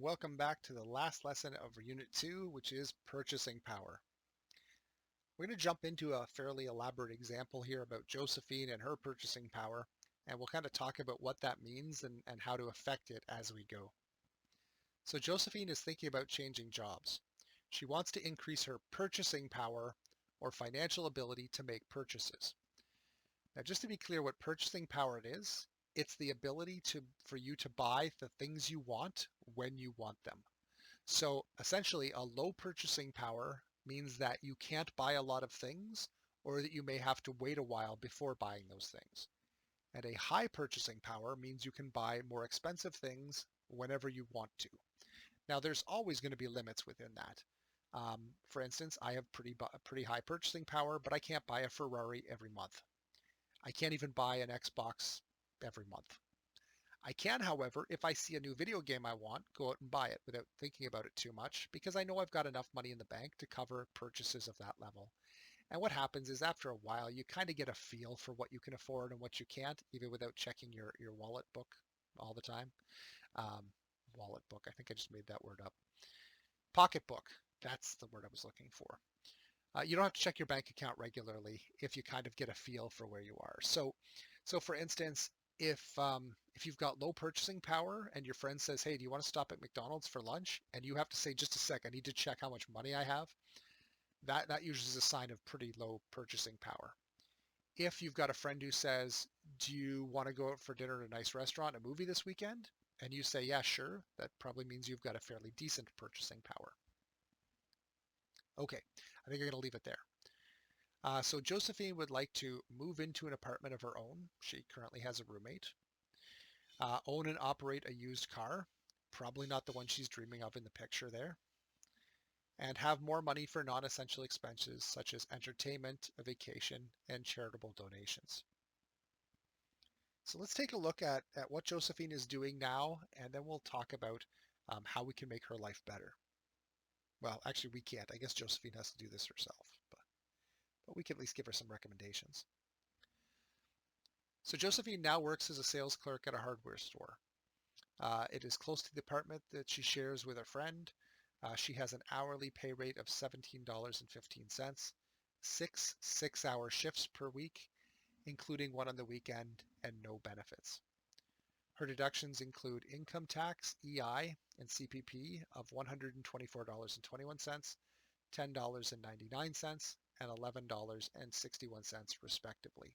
Welcome back to the last lesson of Unit 2, which is purchasing power. We're going to jump into a fairly elaborate example here about Josephine and her purchasing power, and we'll kind of talk about what that means and how to affect it as we go. So Josephine is thinking about changing jobs. She wants to increase her purchasing power or financial ability to make purchases. Now, just to be clear what purchasing power it is, it's the ability for you to buy the things you want when you want them. So essentially, a low purchasing power means that you can't buy a lot of things or that you may have to wait a while before buying those things. And a high purchasing power means you can buy more expensive things whenever you want to. Now, there's always going to be limits within that. For instance, I have pretty high purchasing power, but I can't buy a Ferrari every month. I can't even buy an Xbox every month. I can, however, if I see a new video game I want, go out and buy it without thinking about it too much because I know I've got enough money in the bank to cover purchases of that level. And what happens is after a while, you kind of get a feel for what you can afford and what you can't, even without checking your wallet book all the time. Um, Wallet book, I think I just made that word up. Pocketbook, that's the word I was looking for. You don't have to check your bank account regularly if you kind of get a feel for where you are. So for instance, if you've got low purchasing power and your friend says, "Hey, do you want to stop at McDonald's for lunch?" and you have to say, "Just a sec, I need to check how much money I have," that usually is a sign of pretty low purchasing power. If you've got a friend who says, "Do you want to go out for dinner at a nice restaurant, a movie this weekend?" and you say, "Yeah, sure," that probably means you've got a fairly decent purchasing power. Okay, I think I'm going to leave it there. So Josephine would like to move into an apartment of her own. She currently has a roommate. Own and operate a used car, probably not the one she's dreaming of in the picture there. And have more money for non-essential expenses such as entertainment, a vacation, and charitable donations. So let's take a look at what Josephine is doing now, and then we'll talk about how we can make her life better. Well, actually, we can't. I guess Josephine has to do this herself, but we can at least give her some recommendations. So Josephine now works as a sales clerk at a hardware store. It is close to the apartment that she shares with a friend. She has an hourly pay rate of $17.15, six-hour shifts per week, including one on the weekend, and no benefits. Her deductions include income tax, EI, and CPP of $124.21, $10.99, and $11.61 respectively.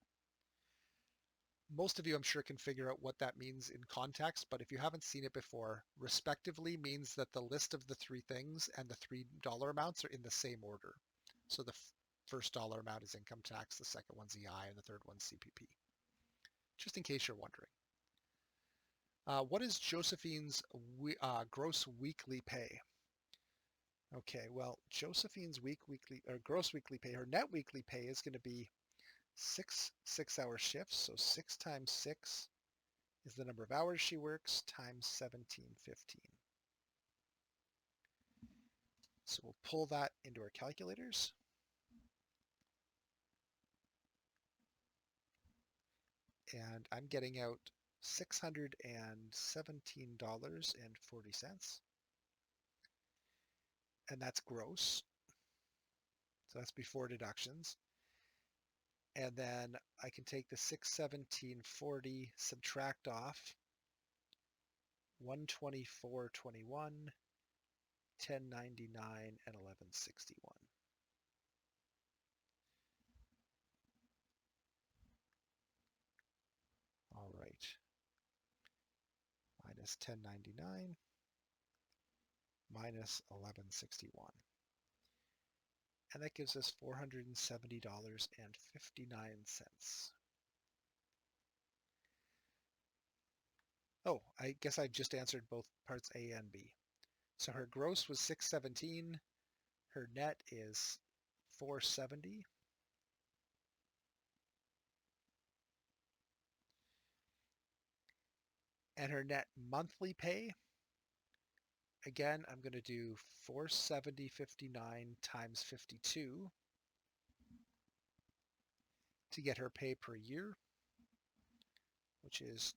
Most of you, I'm sure, can figure out what that means in context, but if you haven't seen it before, respectively means that the list of the three things and the $3 amounts are in the same order. So the first dollar amount is income tax, the second one's EI, and the third one's CPP. Just in case you're wondering. What is Josephine's gross weekly pay? Okay, well, Josephine's gross weekly pay, her net weekly pay is going to be six-hour shifts, so 6 times 6 is the number of hours she works times 17.15. So we'll pull that into our calculators. And I'm getting out $617.40. And that's gross. So that's before deductions. And then I can take the 617.40, subtract off 124.21, 10.99, and 11.61. All right. Minus 10.99 minus 11.61. And that gives us $470.59. Oh, I guess I just answered both parts A and B. So her gross was 617, her net is 470. And her net monthly pay, again, I'm going to do 470.59 times 52 to get her pay per year, which is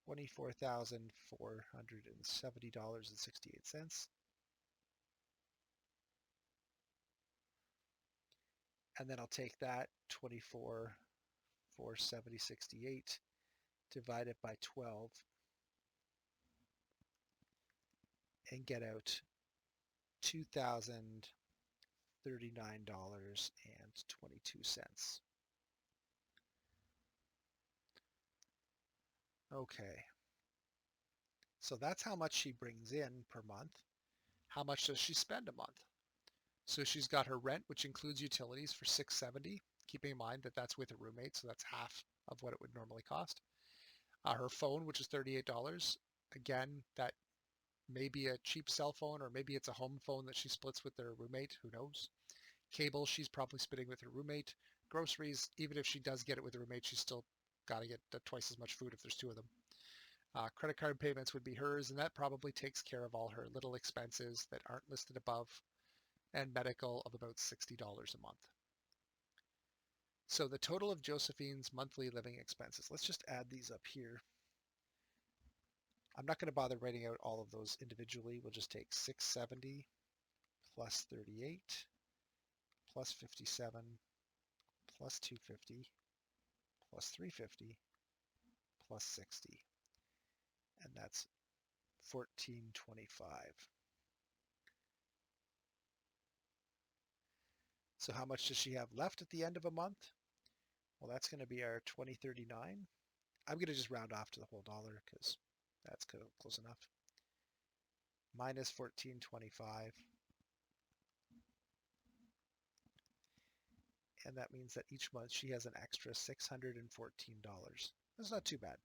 $24,470.68. And then I'll take that 24,470.68, divide it by 12, and get out $2,039.22. Okay, so that's how much she brings in per month. How much does she spend a month? So she's got her rent, which includes utilities, for $670, keeping in mind that that's with a roommate, so that's half of what it would normally cost. Her phone, which is $38. Again, that may be a cheap cell phone, or maybe it's a home phone that she splits with their roommate. Who knows? Cable, she's probably splitting with her roommate. Groceries, even if she does get it with a roommate, she's still got to get twice as much food if there's two of them. Credit card payments would be hers, and that probably takes care of all her little expenses that aren't listed above, and medical of about $60 a month. So the total of Josephine's monthly living expenses, let's just add these up here. I'm not going to bother writing out all of those individually. We'll just take 670 plus 38 plus 57 plus 250 plus 350 plus 60. And that's 1425. So how much does she have left at the end of a month? Well, that's going to be our 2039. I'm going to just round off to the whole dollar because that's close enough. Minus 1425. And that means that each month she has an extra $614. That's not too bad.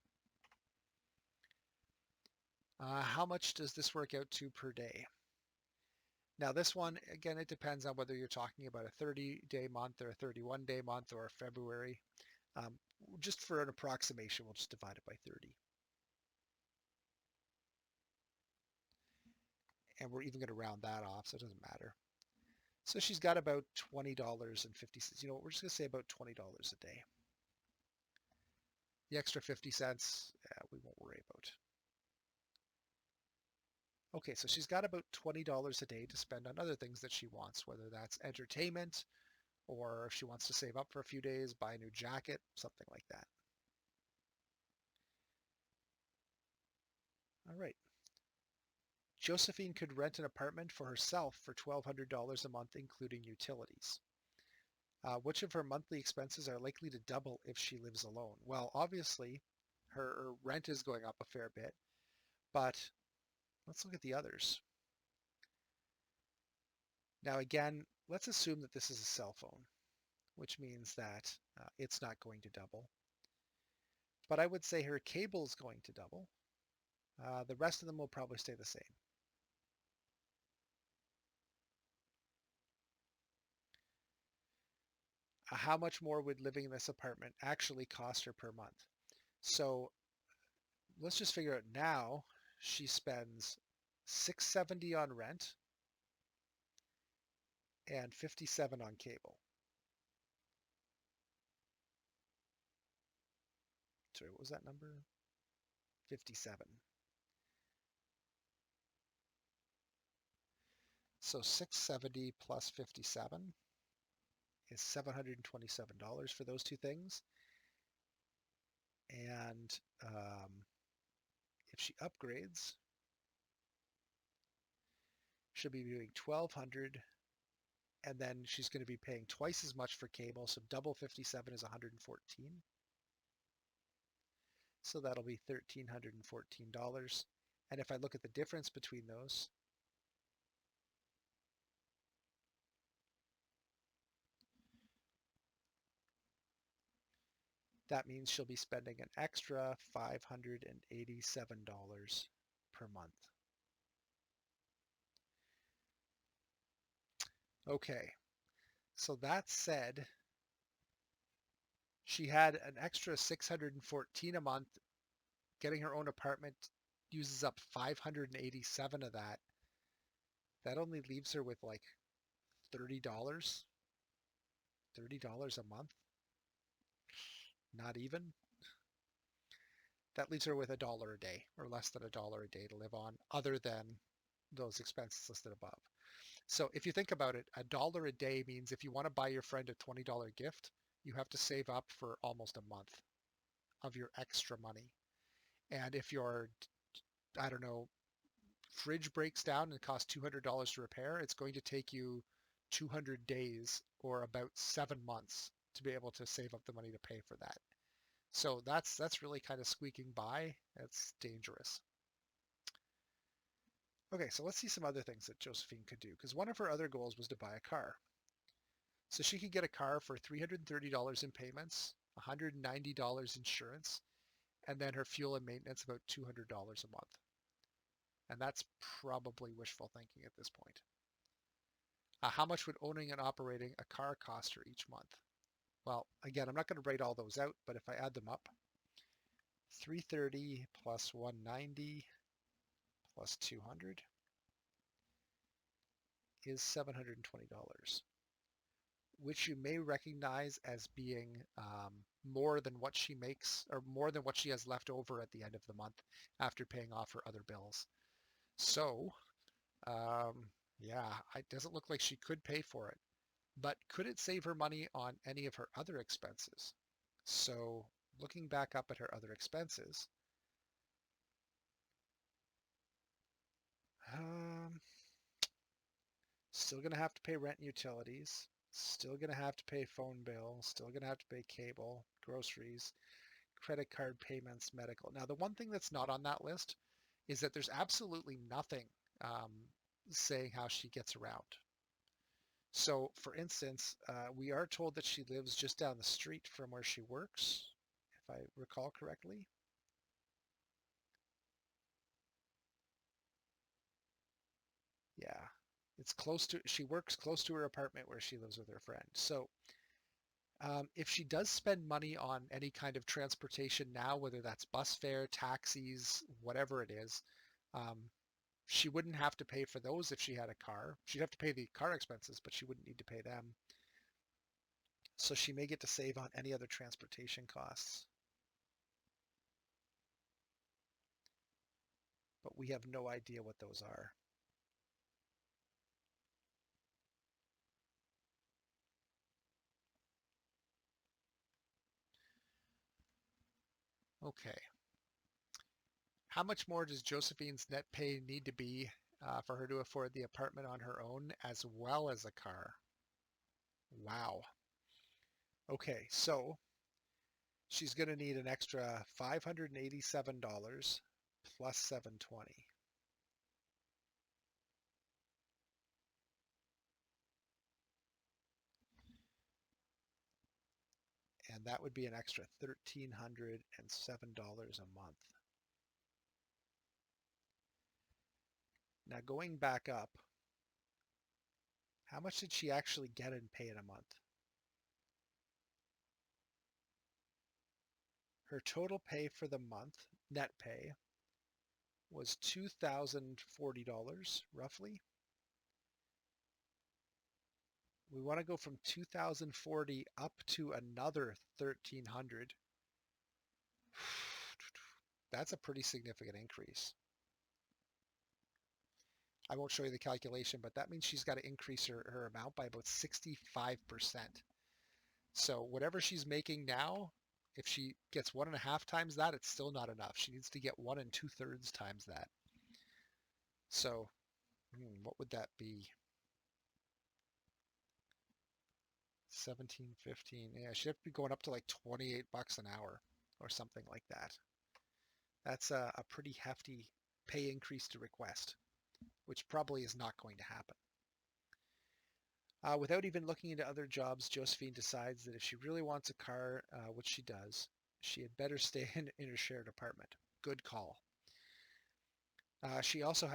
How much does this work out to per day? Now this one, again, it depends on whether you're talking about a 30-day month or a 31-day month or a February. Just for an approximation, we'll just divide it by 30. And we're even going to round that off, so it doesn't matter. So she's got about $20.50. You know what, we're just going to say about $20 a day. The extra 50 cents, we won't worry about. Okay, so she's got about $20 a day to spend on other things that she wants, whether that's entertainment, or if she wants to save up for a few days, buy a new jacket, something like that. All right. Josephine could rent an apartment for herself for $1,200 a month, including utilities. Which of her monthly expenses are likely to double if she lives alone? Well, obviously, her rent is going up a fair bit, but let's look at the others. Now, again, let's assume that this is a cell phone, which means that it's not going to double. But I would say her cable is going to double. The rest of them will probably stay the same. How much more would living in this apartment actually cost her per month? So let's just figure out now. She spends $670 on rent and $57 on cable. Sorry, what was that number? 57. So 670 plus 57 is $727 for those two things. And if she upgrades, she'll be doing $1,200, and then she's going to be paying twice as much for cable, so double 57 is $114. So that'll be $1,314. And if I look at the difference between those, that means she'll be spending an extra $587 per month. Okay, so that said, she had an extra $614 a month. Getting her own apartment uses up $587 of that. That only leaves her with like $30 a month. Not even. That leaves her with $1 a day or less than $1 a day to live on, other than those expenses listed above. So if you think about it, $1 a day means if you want to buy your friend a $20 gift, you have to save up for almost a month of your extra money. And if your, I don't know, fridge breaks down and costs $200 to repair, it's going to take you 200 days or about 7 months to be able to save up the money to pay for that. So that's really kind of squeaking by. That's dangerous. Okay, so let's see some other things that Josephine could do, because one of her other goals was to buy a car. So she could get a car for $330 in payments, $190 insurance, and then her fuel and maintenance about $200 a month. And that's probably wishful thinking at this point. How much would owning and operating a car cost her each month? Well, again, I'm not going to write all those out, but if I add them up, 330 plus 190 plus 200 is $720, which you may recognize as being more than what she makes, or more than what she has left over at the end of the month after paying off her other bills. So, yeah, it doesn't look like she could pay for it. But could it save her money on any of her other expenses? So, looking back up at her other expenses, um, still going to have to pay rent and utilities, still going to have to pay phone bill, still going to have to pay cable, groceries, credit card payments, medical. Now, the one thing that's not on that list is that there's absolutely nothing um, saying how she gets around. So, for instance, we are told that she lives just down the street from where she works, if I recall correctly. Yeah, it's close to, she works close to her apartment where she lives with her friend. So, if she does spend money on any kind of transportation now, whether that's bus fare, taxis, whatever it is, um, she wouldn't have to pay for those if she had a car. She'd have to pay the car expenses, but she wouldn't need to pay them. So she may get to save on any other transportation costs. But we have no idea what those are. Okay. How much more does Josephine's net pay need to be for her to afford the apartment on her own as well as a car? Wow. Okay, so she's going to need an extra $587 plus 720. And that would be an extra $1,307 a month. Now going back up, how much did she actually get in pay in a month? Her total pay for the month, net pay, was $2,040 roughly. We want to go from 2,040 up to another 1,300. That's a pretty significant increase. I won't show you the calculation, but that means she's got to increase her amount by about 65%. So whatever she's making now, if she gets 1.5 times that, it's still not enough. She needs to get 1 2/3 times that. So what would that be? 17, 15. Yeah, she'd have to be going up to like $28 an hour or something like that. That's a pretty hefty pay increase to request, which probably is not going to happen. Without even looking into other jobs, Josephine decides that if she really wants a car, which she does, she had better stay in her shared apartment. Good call. She also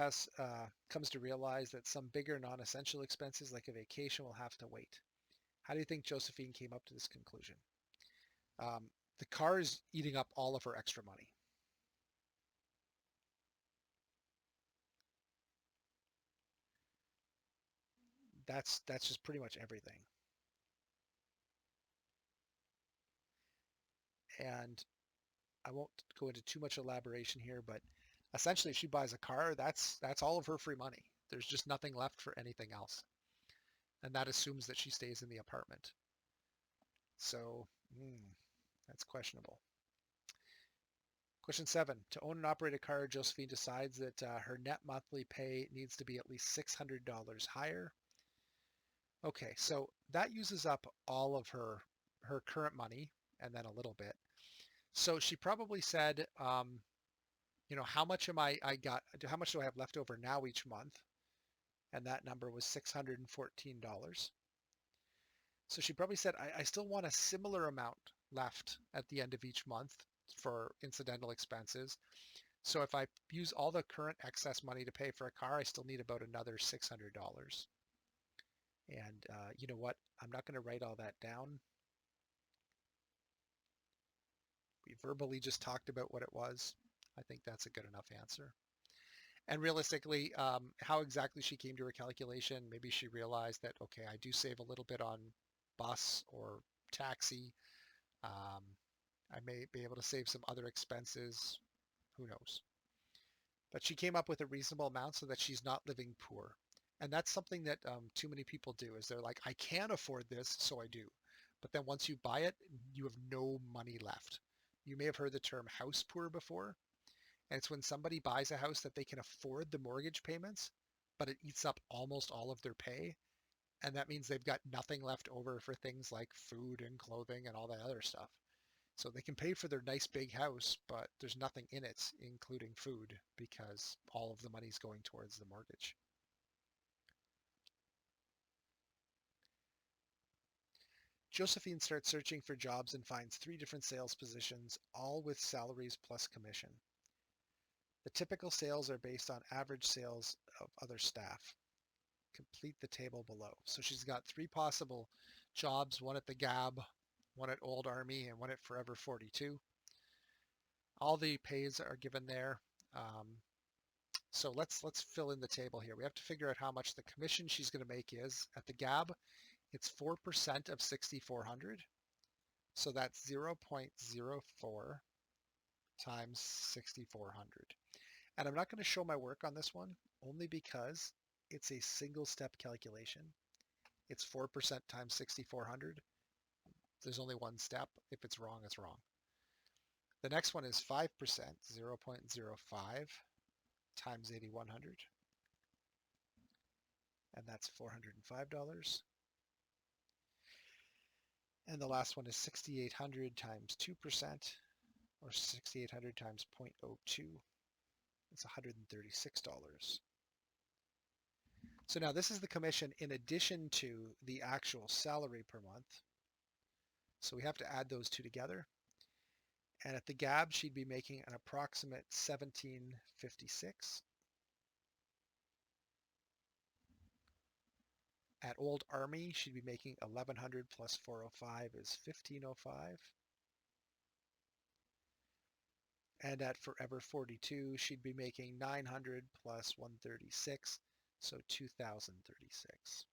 comes to realize that some bigger non-essential expenses like a vacation will have to wait. How do you think Josephine came up to this conclusion? Um, the car is eating up all of her extra money. That's just pretty much everything. And I won't go into too much elaboration here, but essentially if she buys a car, that's all of her free money. There's just nothing left for anything else. And that assumes that she stays in the apartment. So, that's questionable. Question 7. To own and operate a car, Josephine decides that her net monthly pay needs to be at least $600 higher. Okay, so that uses up all of her current money and then a little bit. So she probably said, how much how much do I have left over now each month? And that number was $614. So she probably said, I still want a similar amount left at the end of each month for incidental expenses. So if I use all the current excess money to pay for a car, I still need about another $600. And you know what? I'm not going to write all that down. We verbally just talked about what it was. I think that's a good enough answer. And realistically, how exactly she came to her calculation, maybe she realized that, okay, I do save a little bit on bus or taxi. Um, I may be able to save some other expenses. Who knows? But she came up with a reasonable amount so that she's not living poor. And that's something that too many people do is they're like, I can afford this, so I do. But then once you buy it, you have no money left. You may have heard the term house poor before. And it's when somebody buys a house that they can afford the mortgage payments, but it eats up almost all of their pay. And that means they've got nothing left over for things like food and clothing and all that other stuff. So they can pay for their nice big house, but there's nothing in it, including food, because all of the money's going towards the mortgage. Josephine starts searching for jobs and finds 3 different sales positions, all with salaries plus commission. The typical sales are based on average sales of other staff. Complete the table below. So she's got 3 possible jobs, one at the Gab, one at Old Army, and one at Forever 42. All the pays are given there. So let's fill in the table here. We have to figure out how much the commission she's going to make is. At the Gab, it's 4% of 6,400. So that's 0.04 times 6,400. And I'm not going to show my work on this one only because it's a single step calculation. It's 4% times 6,400. There's only one step. If it's wrong, it's wrong. The next one is 5%, 0.05 times 8,100. And that's $405. And the last one is 6,800 times 2%, or 6,800 times 0.02. It's $136. So now this is the commission in addition to the actual salary per month. So we have to add those two together. And at the Gab, she'd be making an approximate $1,756. At Old Army, she'd be making 1,100 plus 405 is 1,505. And at Forever 42, she'd be making 900 plus 136, so 2,036.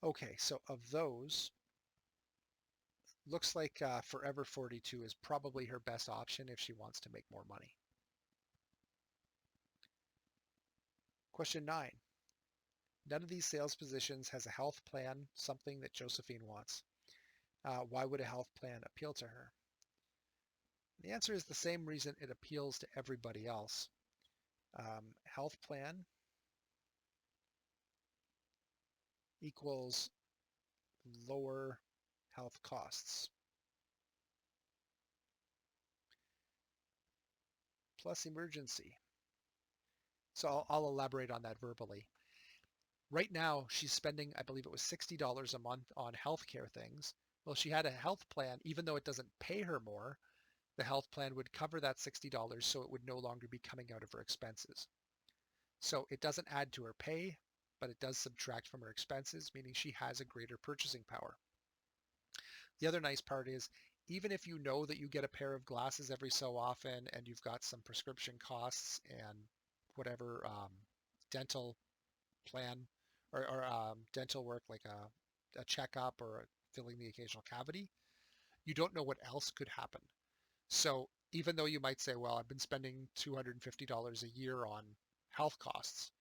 Okay, so of those, looks like Forever 42 is probably her best option if she wants to make more money. Question 9. None of these sales positions has a health plan, something that Josephine wants. Why would a health plan appeal to her? The answer is the same reason it appeals to everybody else. Health plan equals lower health costs plus emergency. So I'll elaborate on that verbally. Right now, she's spending, I believe it was $60 a month on healthcare things. Well, she had a health plan, even though it doesn't pay her more, the health plan would cover that $60 so it would no longer be coming out of her expenses. So it doesn't add to her pay, but it does subtract from her expenses, meaning she has a greater purchasing power. The other nice part is, even if you know that you get a pair of glasses every so often and you've got some prescription costs and whatever dental plan or dental work like a checkup or filling the occasional cavity, you don't know what else could happen. So even though you might say, well, I've been spending $250 a year on health costs,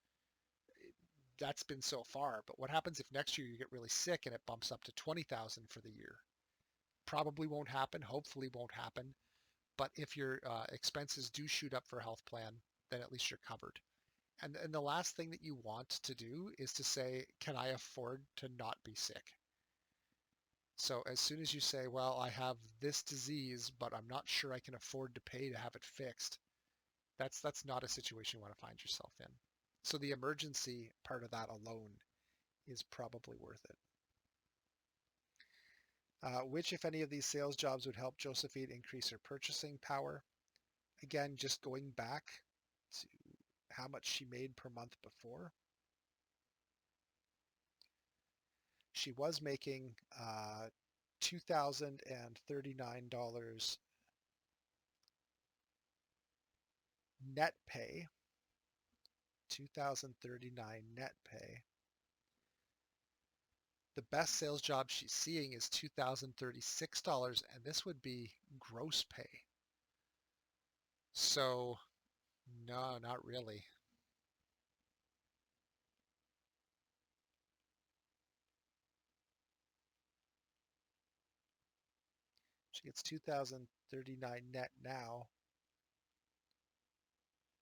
that's been so far. But what happens if next year you get really sick and it bumps up to 20,000 for the year? Probably won't happen. Hopefully won't happen. But if your expenses do shoot up for a health plan, then at least you're covered. And the last thing that you want to do is to say, can I afford to not be sick? So as soon as you say, well, I have this disease, but I'm not sure I can afford to pay to have it fixed, that's not a situation you want to find yourself in. So the emergency part of that alone is probably worth it. Which, if any of these sales jobs would help Josephine increase her purchasing power? Again, just going back to how much she made per month before. She was making $2,039 net pay. $2,039 net pay. The best sales job she's seeing is $2,036, and this would be gross pay. So, no, not really. She gets $2,039 net now,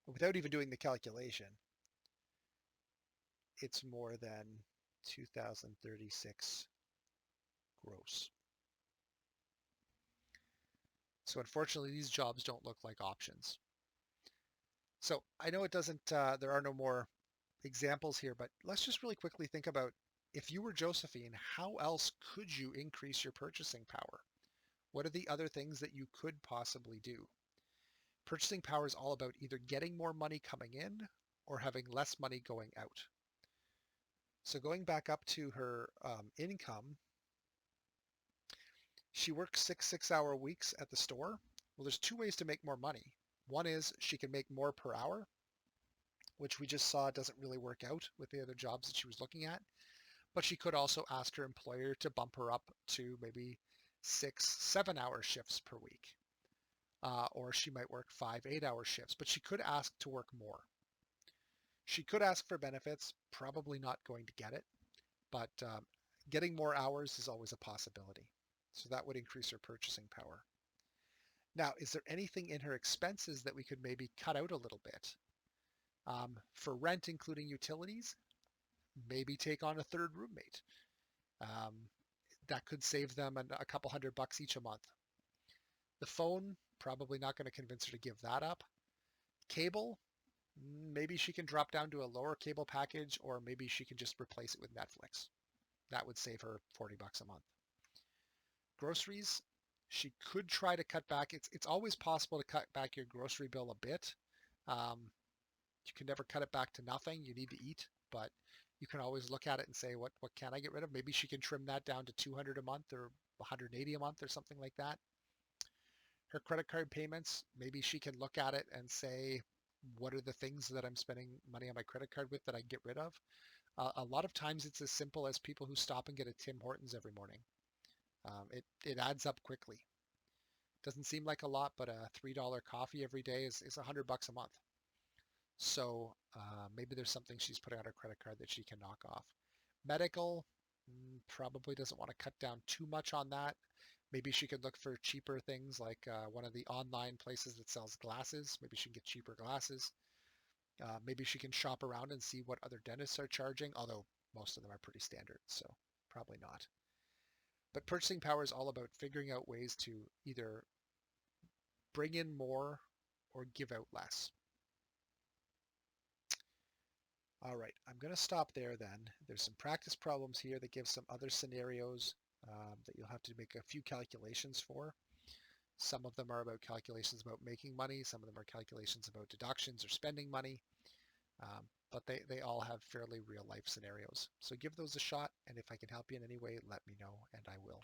without even doing the calculation. It's more than 2,036 gross. So unfortunately, these jobs don't look like options. So I know it doesn't, there are no more examples here, but let's just really quickly think about, if you were Josephine, how else could you increase your purchasing power? What are the other things that you could possibly do? Purchasing power is all about either getting more money coming in or having less money going out. So going back up to her income, she works 6 6-hour weeks at the store. Well, there's two ways to make more money. One is she can make more per hour, which we just saw doesn't really work out with the other jobs that she was looking at. But she could also ask her employer to bump her up to maybe 6 7-hour shifts per week. Or she might work 5 8-hour shifts, but she could ask to work more. She could ask for benefits, probably not going to get it, but getting more hours is always a possibility. So that would increase her purchasing power. Now, is there anything in her expenses that we could maybe cut out a little bit? For rent, including utilities, maybe take on a third roommate. That could save them a couple $100 each a month. The phone, probably not going to convince her to give that up. Cable, maybe she can drop down to a lower cable package, or maybe she can just replace it with Netflix. That would save her $40 a month. Groceries, she could try to cut back. It's always possible to cut back your grocery bill a bit. You can never cut it back to nothing. You need to eat, but you can always look at it and say, what can I get rid of? Maybe she can trim that down to $200 a month or $180 a month or something like that. Her credit card payments, maybe she can look at it and say, what are the things that I'm spending money on my credit card with that I can get rid of? A lot of times it's as simple as people who stop and get a Tim Hortons every morning. It adds up quickly. Doesn't seem like a lot, but a $3 coffee every day is $100 a month. So maybe there's something she's putting on her credit card that she can knock off. Medical, probably doesn't want to cut down too much on that. Maybe she could look for cheaper things like one of the online places that sells glasses. Maybe she can get cheaper glasses. Maybe she can shop around and see what other dentists are charging, although most of them are pretty standard, so probably not. But purchasing power is all about figuring out ways to either bring in more or give out less. All right, I'm going to stop there then. There's some practice problems here that give some other scenarios that you'll have to make a few calculations for. Some of them are about calculations about making money. Some of them are calculations about deductions or spending money. But they all have fairly real life scenarios. So give those a shot, and if I can help you in any way, let me know, and I will.